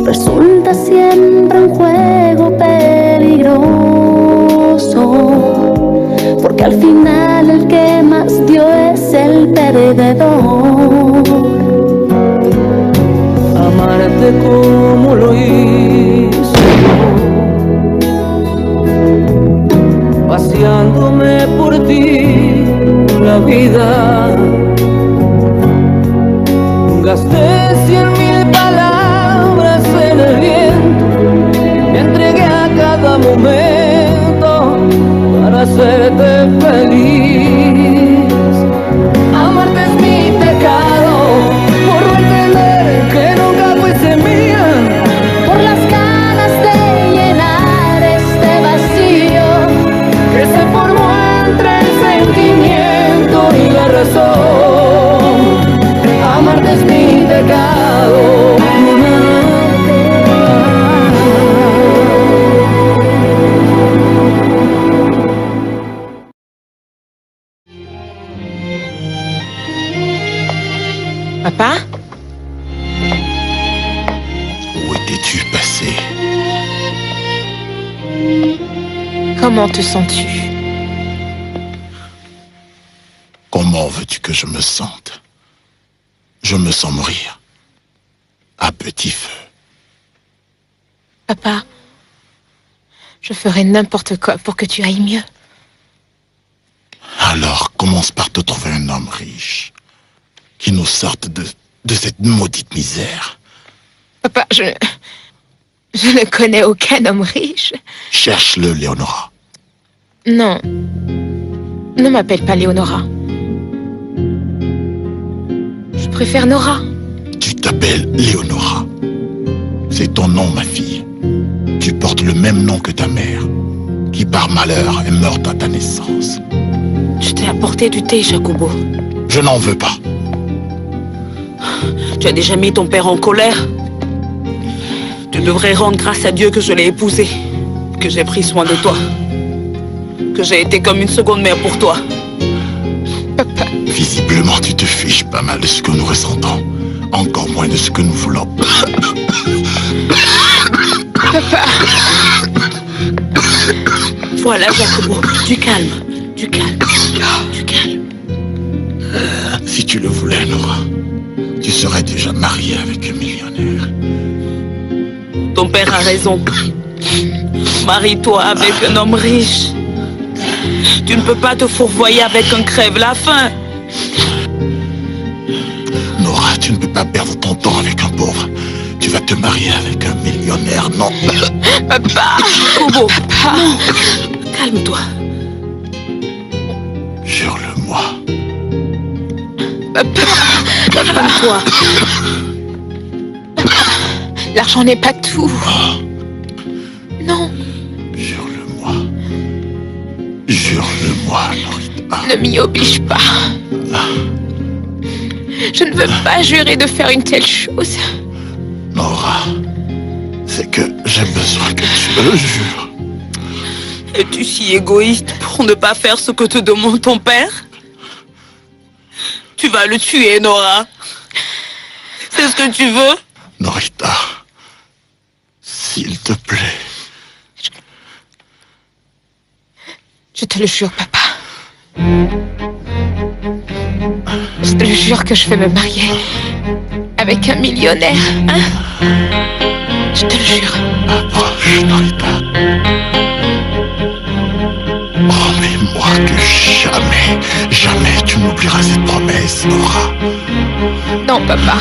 resulta siempre un juego peligroso, porque al final el que más dio es el perdedor. Amarte como lo hice yo, paseándome por ti la vida. Gasté 100.000 palabras en el viento, me entregué a cada momento para hacerte feliz. Amarte es mi pecado, por no entender que nunca fuiste mía, Por las ganas de llenar este vacío que se formó entre el sentimiento y la razón. Amarte es mi pecado. Papa? Où étais-tu passé? Comment te sens-tu? Comment veux-tu que je me sente? Je me sens mourir. À petit feu. Papa, je ferai n'importe quoi pour que tu ailles mieux. Alors commence par te trouver un homme riche qui nous sorte de cette maudite misère. Papa, je ne connais aucun homme riche. Cherche-le, Léonora. Non. Ne m'appelle pas Léonora. Je préfère Nora. Tu t'appelles Léonora. C'est ton nom, ma fille. Tu portes le même nom que ta mère, qui par malheur est morte à ta naissance. Je t'ai apporté du thé, Jacobo. Je n'en veux pas. Tu as déjà mis ton père en colère. Tu devrais rendre grâce à Dieu que je l'ai épousé, que j'ai pris soin de toi, que j'ai été comme une seconde mère pour toi. Papa. Visiblement, tu te fiches pas mal de ce que nous ressentons, encore moins de ce que nous voulons. Papa. Voilà, Jacobo, du calme, du calme, du calme. Si tu le voulais, Nora, tu serais déjà mariée avec un millionnaire. Ton père a raison. Marie-toi avec un homme riche. Tu ne peux pas te fourvoyer avec un crève-la-faim. Nora, tu ne peux pas perdre ton temps avec un pauvre. Tu vas te marier avec un millionnaire, non? Papa. Jacobo, non. Calme-toi. Jure-le-moi. Papa. Calme-toi. L'argent n'est pas tout. Non. Jure-le-moi. Jure-le-moi, Norita. Ne m'y oblige pas. Je ne veux pas jurer de faire une telle chose. Nora, c'est que j'ai besoin que tu me le jures. Es-tu si égoïste pour ne pas faire ce que te demande ton père? Tu vas le tuer, Nora. C'est ce que tu veux? Norita, s'il te plaît. Je te le jure, papa. Je te le jure que je vais me marier avec un millionnaire, hein? Je te le jure. Approche, Norita. Promets-moi que jamais, jamais tu n'oublieras cette promesse, Nora. Non, papa.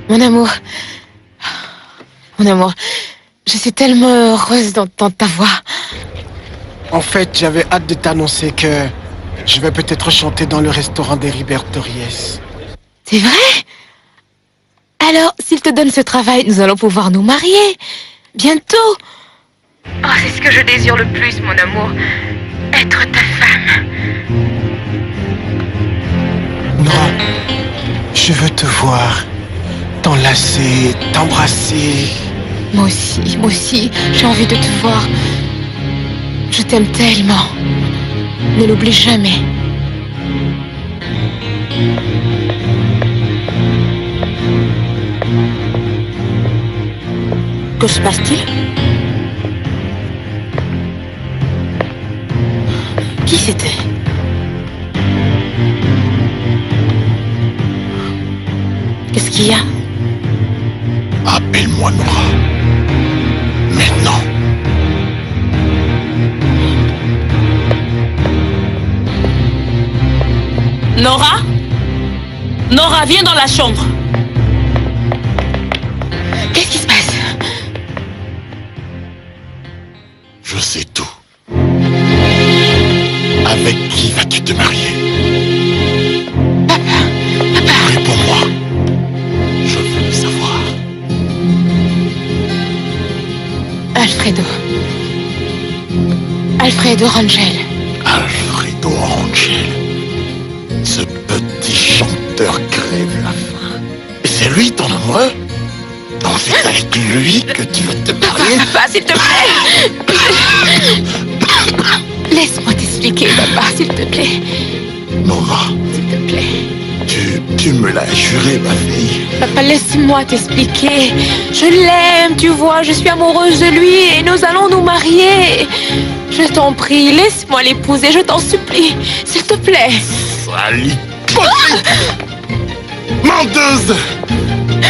Mon amour, je suis tellement heureuse d'entendre ta voix. En fait, j'avais hâte de t'annoncer que je vais peut-être chanter dans le restaurant des Ribertoriès. C'est vrai? Alors, s'il te donne ce travail, nous allons pouvoir nous marier. Bientôt. Oh, c'est ce que je désire le plus, mon amour. Être ta femme. Non, je veux te voir, t'enlacer, t'embrasser. Moi aussi, j'ai envie de te voir Je t'aime tellement. Ne l'oublie jamais. Que se passe-t-il? Qui c'était? Qu'est-ce qu'il y a? Appelle-moi Nora. Maintenant. Nora? Nora, viens dans la chambre. Qu'est-ce qui se passe? Je sais tout. Avec qui vas-tu te marier? Papa, Réponds-moi. Je veux le savoir. Alfredo. Alfredo Rangel. Alfredo Rangel. Ce petit chanteur crève la faim. Et c'est lui ton amoureux? Donc c'est avec lui que tu veux te marier? Papa, s'il te plaît. Laisse-moi t'expliquer, papa, s'il te plaît. Nora, S'il te plaît. tu me l'as juré, ma fille. Papa, laisse-moi t'expliquer. Je l'aime, tu vois, je suis amoureuse de lui et nous allons nous marier. Je t'en prie, laisse-moi l'épouser, je t'en supplie. S'il te plaît. Sale hypocrite! Menteuse!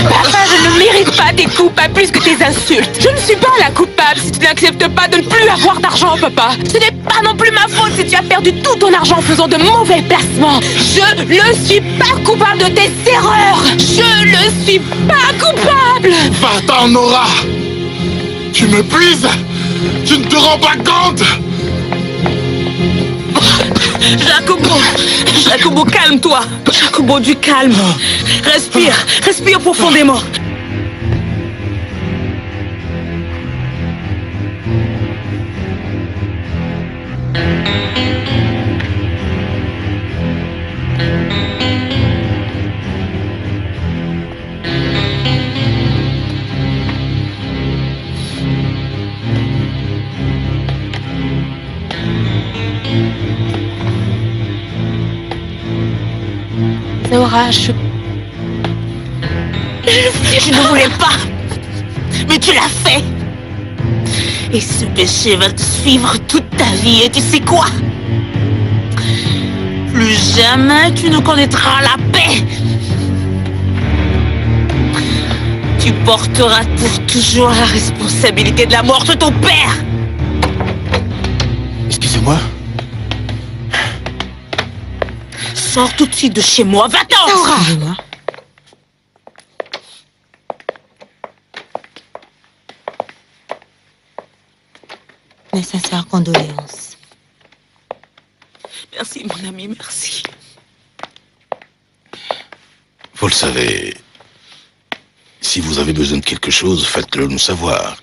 Papa, je ne mérite pas tes coups, pas plus que tes insultes. Je ne suis pas la coupable si tu n'acceptes pas de ne plus avoir d'argent, papa. Ce n'est pas non plus ma faute si tu as perdu tout ton argent en faisant de mauvais placements. Je ne suis pas coupable de tes erreurs. Je ne suis pas coupable. Va-t'en, Nora! Tu me puises! Tu ne te rends pas compte! Jacobo, calme-toi. Jacobo, du calme. Respire profondément. Nora, je ne voulais pas. Mais tu l'as fait. Et ce péché va te suivre toute ta vie. Et tu sais quoi? Plus jamais tu ne connaîtras la paix. Tu porteras pour toujours la responsabilité de la mort de ton père. Excusez-moi. Sors tout de suite de chez moi. Va-t'en! Nora. Mes sincères condoléances. Merci, mon ami, merci. Vous le savez, si vous avez besoin de quelque chose, faites-le nous savoir.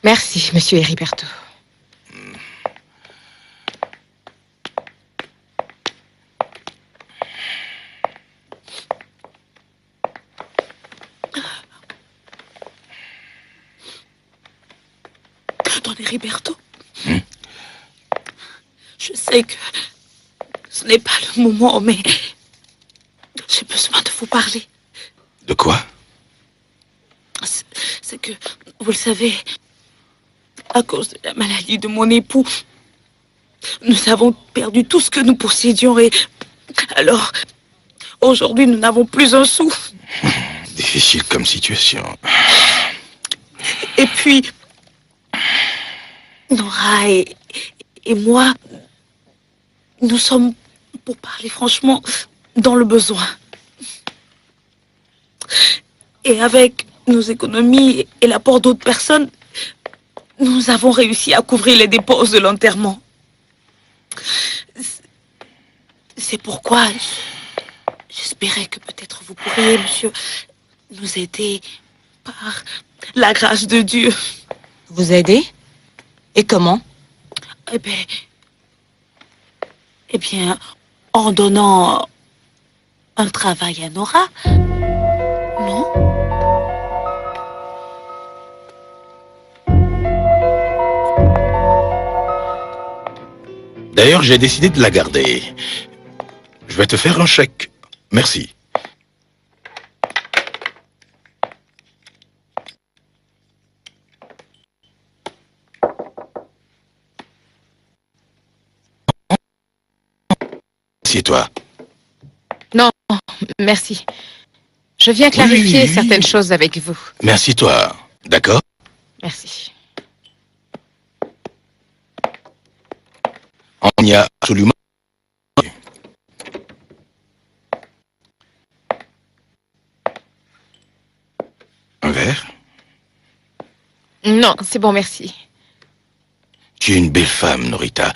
Merci, monsieur Heriberto. Don Heriberto, je sais que ce n'est pas le moment, mais j'ai besoin de vous parler. De quoi? C'est que, vous le savez, à cause de la maladie de mon époux, nous avons perdu tout ce que nous possédions et alors, aujourd'hui, nous n'avons plus un sou. Difficile comme situation. Et puis, Nora et moi, nous sommes, pour parler franchement, dans le besoin. Et avec nos économies et l'apport d'autres personnes, nous avons réussi à couvrir les dépenses de l'enterrement. C'est pourquoi j'espérais que peut-être vous pourriez, monsieur, nous aider par la grâce de Dieu. Vous aider? Et comment? Eh bien, en donnant un travail à Nora, non? D'ailleurs, j'ai décidé de la garder. Je vais te faire un chèque. Merci. Assieds-toi. Non, merci. Je viens clarifier Oui. certaines choses avec vous. Mais assieds-toi, d'accord? Merci. On y a absolument... Un verre? Non, c'est bon, merci. Tu es une belle femme, Norita.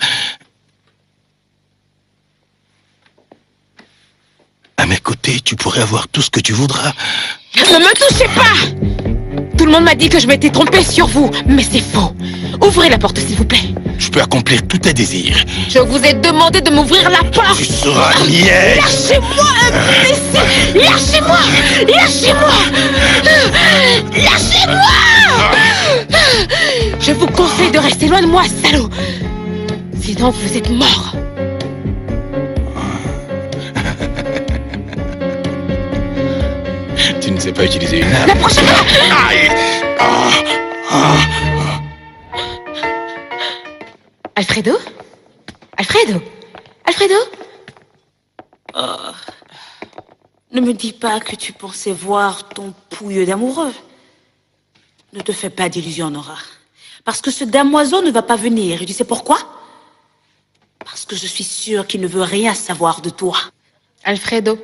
À mes côtés, tu pourrais avoir tout ce que tu voudras. Ne me touchez pas! Tout le monde m'a dit que je m'étais trompée sur vous, mais c'est faux. Ouvrez la porte, s'il vous plaît. Je peux accomplir tous tes désirs. Je vous ai demandé de m'ouvrir la porte. Tu seras niais. Lâchez-moi, imbécile! Lâchez-moi! Lâchez-moi! Lâchez-moi! Je vous conseille de rester loin de moi, salaud! Sinon, vous êtes mort. Tu ne sais pas utiliser une arme. La prochaine fois! Aïe. Alfredo? Alfredo? Alfredo? Ne me dis pas que tu pensais voir ton pouilleux d'amoureux. Ne te fais pas d'illusions, Nora. Parce que ce damoiseau ne va pas venir. Et tu sais pourquoi? Parce que je suis sûre qu'il ne veut rien savoir de toi. Alfredo,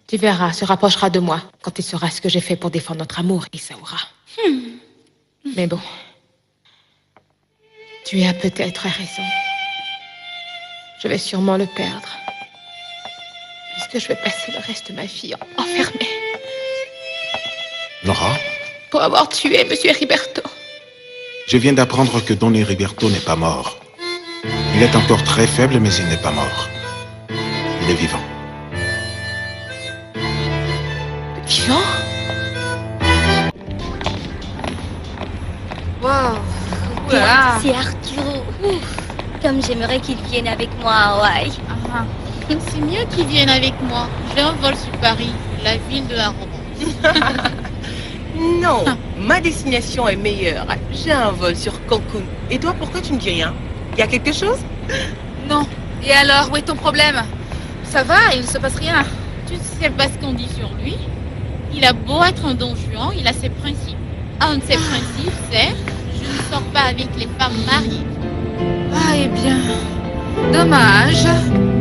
tu verras, se rapprochera de moi quand il saura ce que j'ai fait pour défendre notre amour, Isaura. Mais bon, tu as peut-être raison. Je vais sûrement le perdre. Puisque je vais passer le reste de ma vie enfermée. Nora, Pour avoir tué Monsieur Heriberto. Je viens d'apprendre que Don Heriberto n'est pas mort. Il est encore très faible, mais il n'est pas mort. Il est vivant. Vivant? Wow. Voilà. C'est Arturo. Ouf. Comme j'aimerais qu'il vienne avec moi à Hawaï. C'est mieux qu'ils viennent avec moi. J'ai un vol sur Paris, la ville de la romance. Non, ma destination est meilleure. J'ai un vol sur Cancun. Et toi, pourquoi tu ne dis rien? Il y a quelque chose? Non. Et alors, où est ton problème? Ça va, il ne se passe rien. Tu ne sais pas ce qu'on dit sur lui? Il a beau être un don Juan, il a ses principes. Un de ses principes, c'est « Je ne sors pas avec les femmes mariées ». Ah, eh bien, dommage.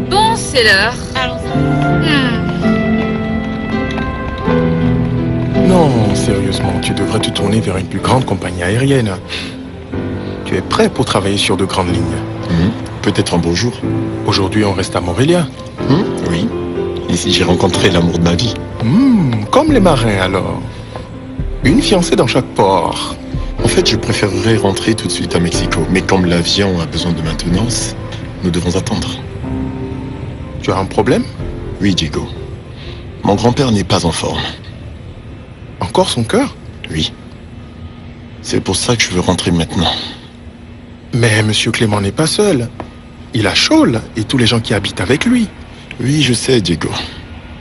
Bon, c'est l'heure. Allons-y. Non, sérieusement, tu devrais te tourner vers une plus grande compagnie aérienne. Tu es prêt pour travailler sur de grandes lignes? Peut-être un beau jour. Aujourd'hui, on reste à Montréal. Oui. Ici, j'ai rencontré l'amour de ma vie. Comme les marins, alors. Une fiancée dans chaque port. En fait, je préférerais rentrer tout de suite à Mexico. Mais comme l'avion a besoin de maintenance, nous devons attendre. Tu as un problème? Oui, Diego. Mon grand-père n'est pas en forme. Encore son cœur? Oui. C'est pour ça que je veux rentrer maintenant. Mais Monsieur Clément n'est pas seul. Il a Shaul et tous les gens qui habitent avec lui. Oui, je sais, Diego.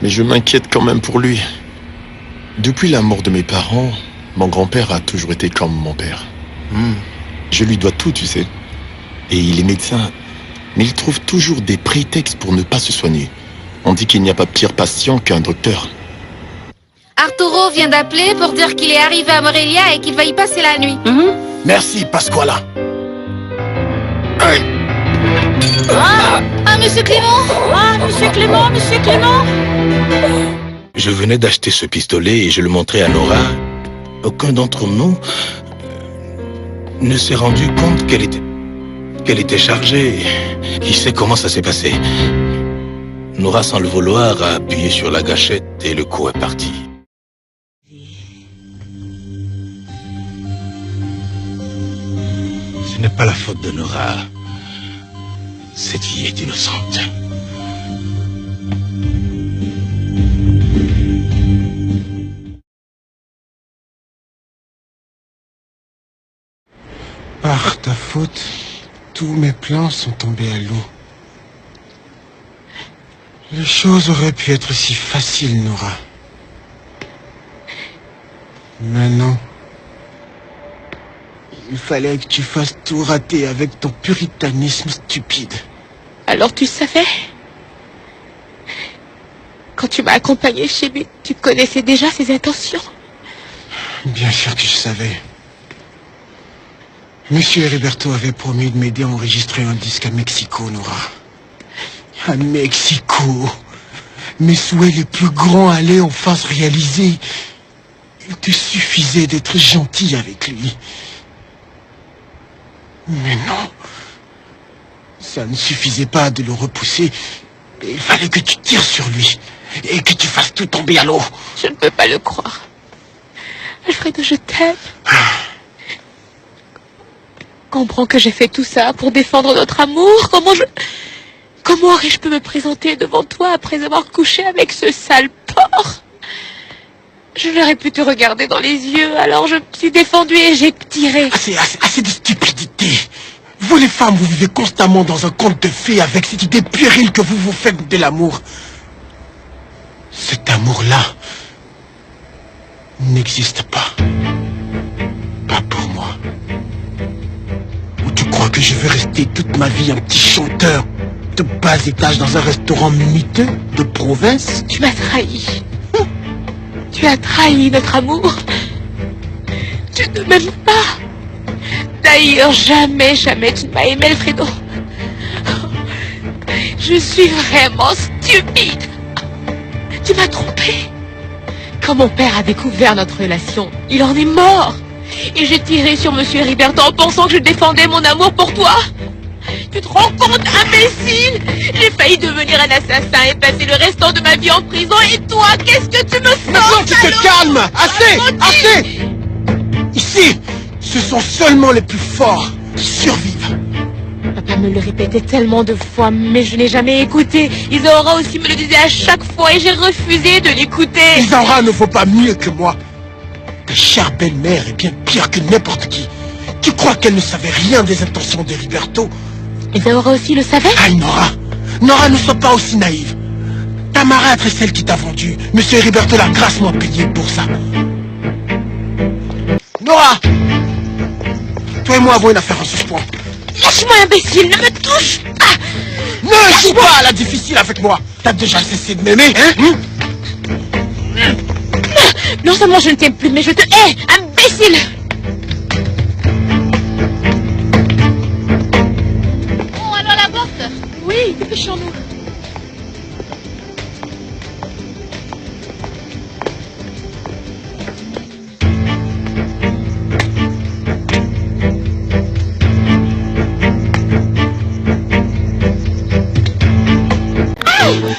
Mais je m'inquiète quand même pour lui. Depuis la mort de mes parents, mon grand-père a toujours été comme mon père. Je lui dois tout, tu sais. Et il est médecin. Mais il trouve toujours des prétextes pour ne pas se soigner. On dit qu'il n'y a pas pire patient qu'un docteur. Arturo vient d'appeler pour dire qu'il est arrivé à Morelia et qu'il va y passer la nuit. Merci, Pasquala. Ah, Monsieur Clément! Ah, Monsieur Clément, Monsieur Clément! Je venais d'acheter ce pistolet et je le montrais à Nora. Aucun d'entre nous ne s'est rendu compte qu'elle était chargée. Qui sait comment ça s'est passé? Nora, sans le vouloir, a appuyé sur la gâchette et le coup est parti. Ce n'est pas la faute de Nora. Cette fille est innocente. Par ta faute, Tous mes plans sont tombés à l'eau. Les choses auraient pu être si faciles, Nora. Mais non. Il fallait que tu fasses tout rater avec ton puritanisme stupide. Alors tu savais? Quand tu m'as accompagné chez lui, tu connaissais déjà ses intentions? Bien sûr que je savais. Monsieur Heriberto avait promis de m'aider à enregistrer un disque à Mexico, Nora. À Mexico. Mes souhaits les plus grands allaient enfin se réaliser. Il te suffisait d'être gentil avec lui. Mais non. Ça ne suffisait pas de le repousser. Il fallait que tu tires sur lui. Et que tu fasses tout tomber à l'eau. Je ne peux pas le croire. Alfredo, je t'aime. Comprends que j'ai fait tout ça pour défendre notre amour. Comment aurais-je pu me présenter devant toi après avoir couché avec ce sale porc? Je n'aurais pu te regarder dans les yeux, alors je me suis défendue et j'ai tiré. Assez de stupidité. Vous les femmes, vous vivez constamment dans un conte de fées avec cette idée puérile que vous vous faites de l'amour. Cet amour-là n'existe pas. Pas pour moi. Ou tu crois que je vais rester toute ma vie un petit chanteur de bas étage dans un restaurant miteux de province? Tu m'as trahi. Tu as trahi notre amour. Tu ne m'aimes pas. D'ailleurs, jamais tu ne m'as aimé, Alfredo. Je suis vraiment stupide. Tu m'as trompé. Quand mon père a découvert notre relation, il en est mort. Et j'ai tiré sur Monsieur Heriberto en pensant que je défendais mon amour pour toi. Tu te rends compte, imbécile? J'ai failli devenir un assassin et passer le restant de ma vie en prison. Et toi, qu'est-ce que tu me sors? Maintenant, tu te calmes. Assez. Ici, ce sont seulement les plus forts qui survivent. Papa me le répétait tellement de fois, mais je n'ai jamais écouté. Isaura aussi me le disait à chaque fois et j'ai refusé de l'écouter. Isaura ne vaut pas mieux que moi. Ta chère belle-mère est bien pire que n'importe qui. Tu crois qu'elle ne savait rien des intentions d'Heriberto? Isaura aussi le savait? Ah, Nora. Nora, ne sois pas aussi naïve. Ta marâtre est celle qui t'a vendu. Monsieur Heriberto l'a grassement payé pour ça. Nora! Toi et moi avons une affaire en suspens. Lâche-moi, imbécile, ne me touche pas! Ne joue pas à la difficile avec moi. T'as déjà cessé de m'aimer, hein? Non seulement je ne t'aime plus, mais je te hais, imbécile! Bon, alors la porte? Oui, dépêchons-nous.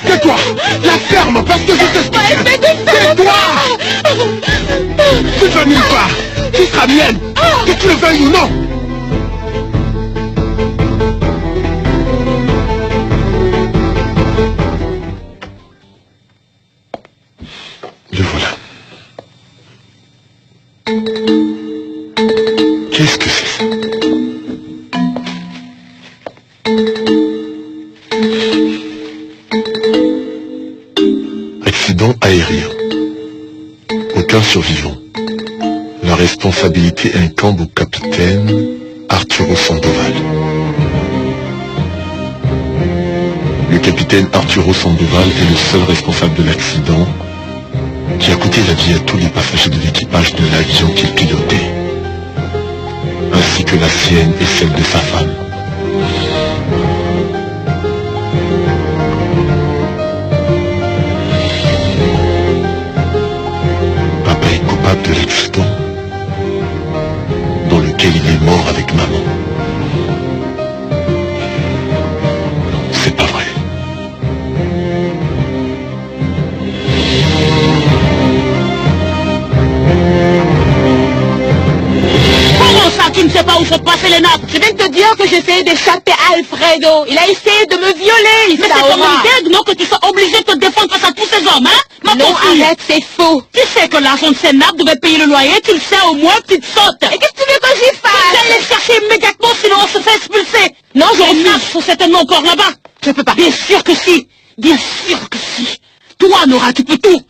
Tais-toi! La ferme parce que je te... Tais-toi! Tu ne vas nulle part! Tu seras mienne! Que tu le veuilles ou non! Le voilà. Qu'est-ce que c'est ça? Accident aérien. Aucun survivant. La responsabilité incombe au capitaine Arturo Sandoval. Le capitaine Arturo Sandoval est le seul responsable de l'accident qui a coûté la vie à tous les passagers de l'équipage de l'avion qu'il pilotait, ainsi que la sienne et celle de sa femme. Papa est coupable de l'accident dans lequel il est mort avec maman. C'est pas vrai. Comment ça, tu ne sais pas où sont passées les nappes? Je viens de te dire que j'essayais d'échapper à Alfredo. Il a essayé de me violer. Mais c'est comme une gag, non, que tu sois obligé de te défendre face à tous ces hommes, hein? Non, arrête, c'est faux. Tu sais que l'argent de ces nappes devait payer le loyer, tu le sais au moins, tu te sautes. Et qu'est-ce que tu veux que j'y fasse? Tu dois les chercher immédiatement, sinon on se fait expulser. sont certainement encore là-bas. Je peux pas. Bien sûr que si. Bien sûr que si. Toi, Nora, tu peux tout.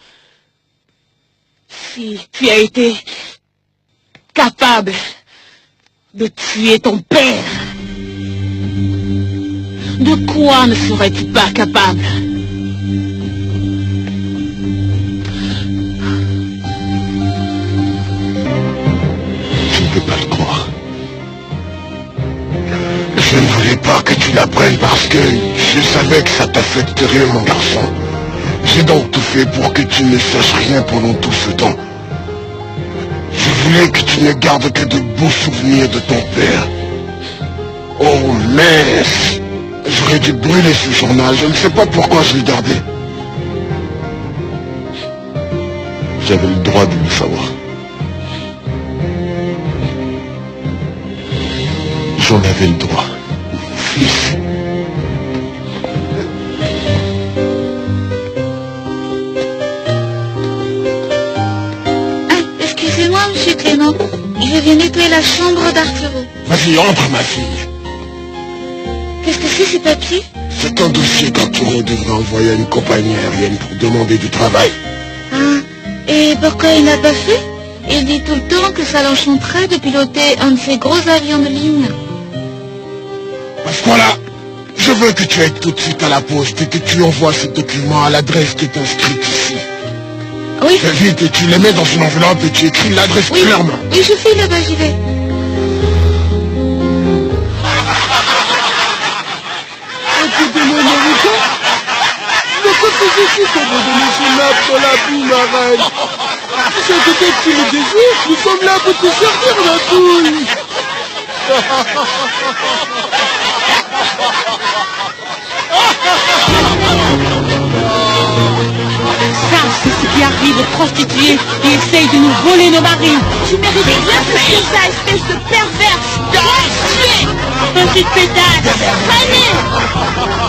Si tu as été capable de tuer ton père, de quoi ne serais-tu pas capable? Je ne peux pas le croire. Je ne voulais pas que tu l'apprennes parce que je savais que ça t'affecterait, mon garçon. J'ai donc tout fait pour que tu ne saches rien pendant tout ce temps. Je voulais que tu ne gardes que de beaux souvenirs de ton père. Oh mince! J'aurais dû brûler ce journal, je ne sais pas pourquoi je l'ai gardé. J'avais le droit de le savoir. J'en avais le droit. Fils. Excusez-moi, monsieur Clément. Je viens nettoyer la chambre d'Arturo. Vas-y, entre, ma fille. Qu'est-ce que c'est ces papiers? C'est un dossier qu'Arturo devrait envoyer à une compagnie aérienne pour demander du travail. Ah, et pourquoi il n'a pas fait? Il dit tout le temps que ça l'enchanterait de piloter un de ces gros avions de ligne. Voilà, je veux que tu ailles tout de suite à la poste et que tu envoies ce document à l'adresse qui est inscrite ici. Oui. Fais vite et tu les mets dans une enveloppe et tu écris l'adresse clairement. Oui, je fais là-bas, j'y vais. Écoutez-moi, Naruto. Mais que faisais-tu pour me donner ce nappe dans la boue, ma reine? C'est peut-être que tu le désires, nous sommes là pour te servir, ma poule. Ça, c'est ce qui arrive aux prostituées qui essayent de nous voler nos maris. Tu mérites bien plus que ça, espèce de perverse. Petite pétasse. Allez.